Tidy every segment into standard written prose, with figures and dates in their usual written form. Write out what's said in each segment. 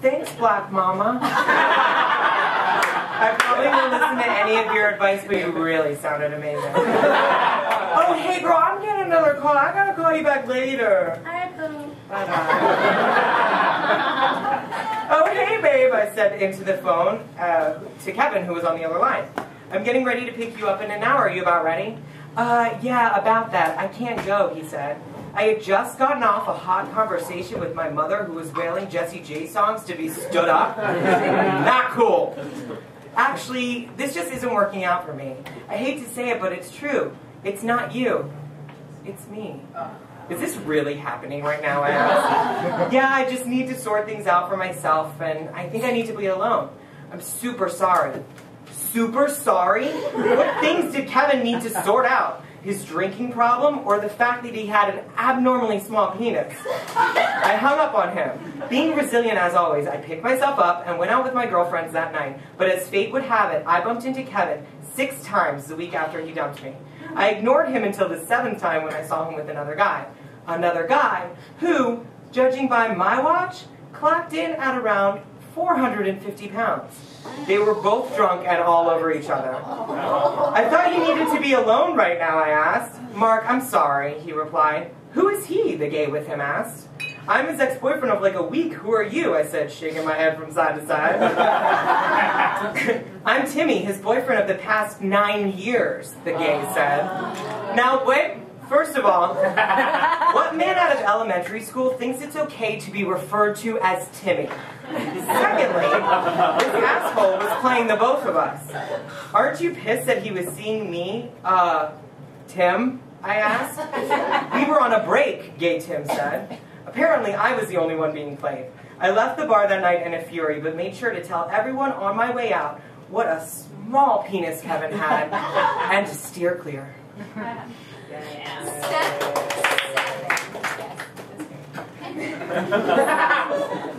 Thanks, Black Mama. I probably won't listen to any of your advice, but you really sounded amazing. Oh, hey, girl, I'm getting another call. I gotta call you back later. Alright, boo. Bye-bye. Oh, hey, babe, I said into the phone to Kevin, who was on the other line. I'm getting ready to pick you up in an hour. Are you about ready? Yeah, about that. I can't go, he said. I had just gotten off a hot conversation with my mother who was wailing Jessie J songs to be stood up. Not cool. Actually, this just isn't working out for me. I hate to say it, but it's true. It's not you. It's me. Is this really happening right now, I asked? Yeah, I just need to sort things out for myself, and I think I need to be alone. I'm super sorry. Super sorry? What things did Kevin need to sort out? His drinking problem, or the fact that he had an abnormally small penis? I hung up on him. Being resilient as always, I picked myself up and went out with my girlfriends that night. But as fate would have it, I bumped into Kevin 6 times the week after he dumped me. I ignored him until the 7th time when I saw him with another guy. Another guy who, judging by my watch, clocked in at around 450 pounds. They were both drunk and all over each other. I thought you needed to be alone right now, I asked. Mark, I'm sorry, he replied. Who is he, the gay with him asked. I'm his ex-boyfriend of like a week. Who are you? I said, shaking my head from side to side. I'm Timmy, his boyfriend of the past 9 years, the gay said. Now, wait. First of all, what man out of elementary school thinks it's okay to be referred to as Timmy? Secondly, this asshole was playing the both of us. Aren't you pissed that he was seeing me, Tim? I asked. We were on a break, gay Tim said. Apparently, I was the only one being played. I left the bar that night in a fury, but made sure to tell everyone on my way out what a small penis Kevin had, and to steer clear.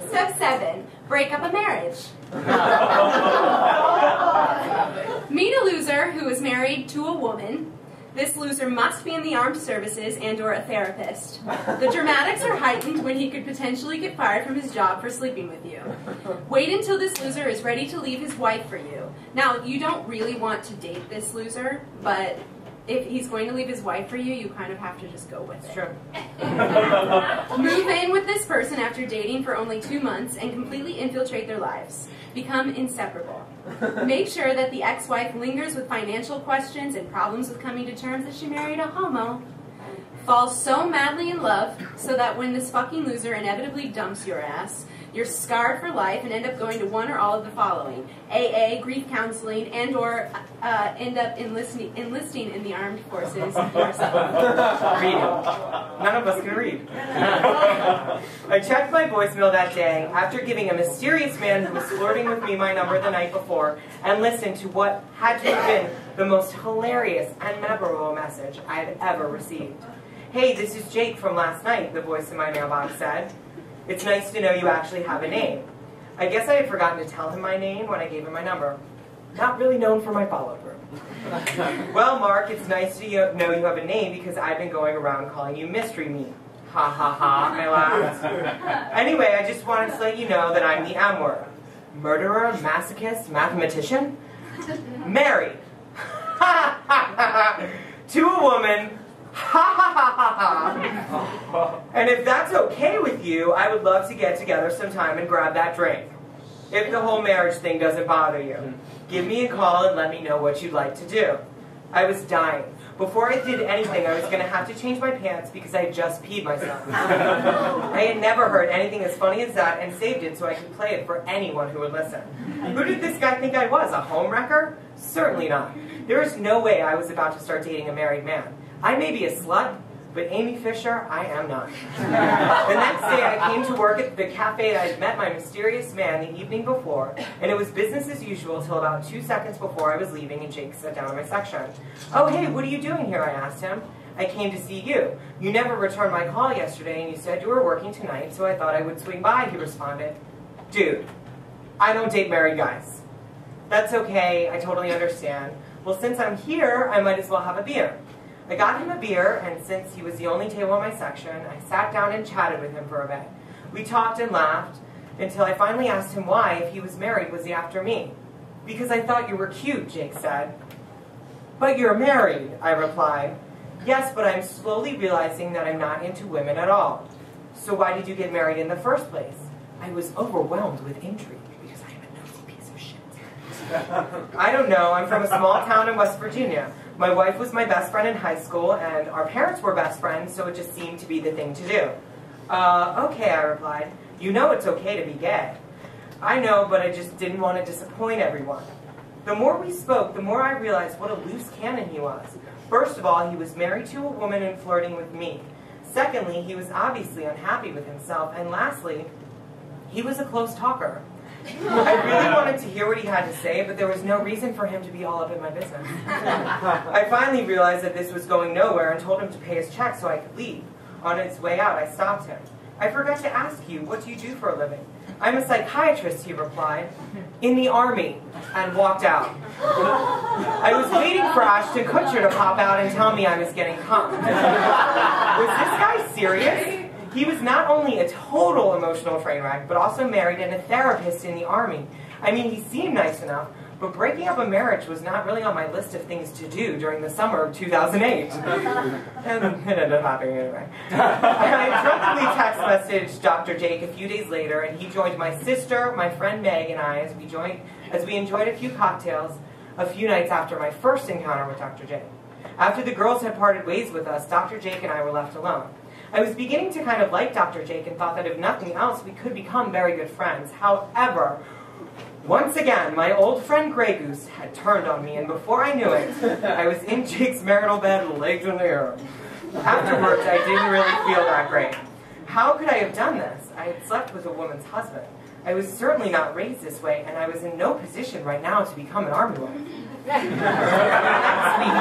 Step 7. Break up a marriage. Meet a loser who is married to a woman. This loser must be in the armed services and or a therapist. The dramatics are heightened when he could potentially get fired from his job for sleeping with you. Wait until this loser is ready to leave his wife for you. Now, you don't really want to date this loser, but if he's going to leave his wife for you, you kind of have to just go with it. Sure. Move in with this person after dating for only 2 months and completely infiltrate their lives. Become inseparable. Make sure that the ex-wife lingers with financial questions and problems with coming to terms that she married a homo. Fall so madly in love so that when this fucking loser inevitably dumps your ass, you're scarred for life and end up going to one or all of the following: AA, grief counseling, and or end up enlisting in the armed forces yourself. Reading. None of us can read. I checked my voicemail that day after giving a mysterious man who was flirting with me my number the night before and listened to what had to have been the most hilarious and memorable message I had ever received. Hey, this is Jake from last night, the voice in my mailbox said. It's nice to know you actually have a name. I guess I had forgotten to tell him my name when I gave him my number. Not really known for my follow-through. Well, Mark, it's nice to know you have a name because I've been going around calling you Mystery Me. Ha ha ha, I laughed. Anyway, I just wanted to let you know that I'm the M word. Murderer, masochist, mathematician? Married. Ha ha ha. To a woman. Ha ha ha ha ha. And if that's okay with you, I would love to get together sometime and grab that drink. If the whole marriage thing doesn't bother you, give me a call and let me know what you'd like to do. I was dying. Before I did anything, I was going to have to change my pants because I had just peed myself. I had never heard anything as funny as that and saved it so I could play it for anyone who would listen. Who did this guy think I was, a homewrecker? Certainly not. There is no way I was about to start dating a married man. I may be a slut, but Amy Fisher, I am not. The next day I came to work at the cafe I had met my mysterious man the evening before, and it was business as usual till about 2 seconds before I was leaving and Jake sat down in my section. Oh hey, what are you doing here, I asked him. I came to see you. You never returned my call yesterday and you said you were working tonight, so I thought I would swing by, he responded. Dude, I don't date married guys. That's okay, I totally understand. Well, since I'm here, I might as well have a beer. I got him a beer, and since he was the only table in my section, I sat down and chatted with him for a bit. We talked and laughed. until I finally asked him why, if he was married, was he after me. "Because I thought you were cute," Jake said. "But you're married," I replied. "Yes, but I'm slowly realizing that I'm not into women at all." "So why did you get married in the first place?" I was overwhelmed with intrigue, because I am a nosy piece of shit. "I don't know. I'm from a small town in West Virginia. My wife was my best friend in high school, and our parents were best friends, so it just seemed to be the thing to do." Okay," I replied. "You know it's okay to be gay." "I know, but I just didn't want to disappoint everyone." The more we spoke, the more I realized what a loose cannon he was. First of all, he was married to a woman and flirting with me. Secondly, he was obviously unhappy with himself. And lastly, he was a close talker. I really wanted to hear what he had to say, but there was no reason for him to be all up in my business. I finally realized that this was going nowhere and told him to pay his check so I could leave. On his way out, I stopped him. "I forgot to ask you, what do you do for a living?" "I'm a psychiatrist," he replied. "In the Army," and walked out. I was waiting for Ashton Kutcher to pop out and tell me I was getting punked. Was this guy serious? He was not only a total emotional train wreck, but also married and a therapist in the Army. I mean, he seemed nice enough, but breaking up a marriage was not really on my list of things to do during the summer of 2008. And it ended up happening anyway. I drunkenly text messaged Dr. Jake a few days later, and he joined my sister, my friend Meg, and I as we enjoyed a few cocktails a few nights after my first encounter with Dr. Jake. After the girls had parted ways with us, Dr. Jake and I were left alone. I was beginning to kind of like Dr. Jake and thought that if nothing else, we could become very good friends. However, once again, my old friend Grey Goose had turned on me, and before I knew it, I was in Jake's marital bed, legs in the air. Afterwards, I didn't really feel that great. How could I have done this? I had slept with a woman's husband. I was certainly not raised this way, and I was in no position right now to become an Army wife. Next week,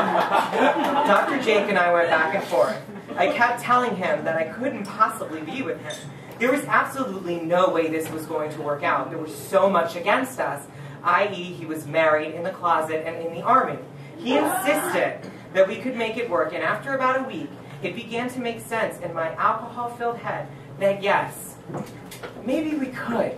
Dr. Jake and I went back and forth. I kept telling him that I couldn't possibly be with him. There was absolutely no way this was going to work out. There was so much against us, i.e. he was married, in the closet, and in the Army. He insisted that we could make it work, and after about a week, it began to make sense in my alcohol-filled head that yes, maybe we could.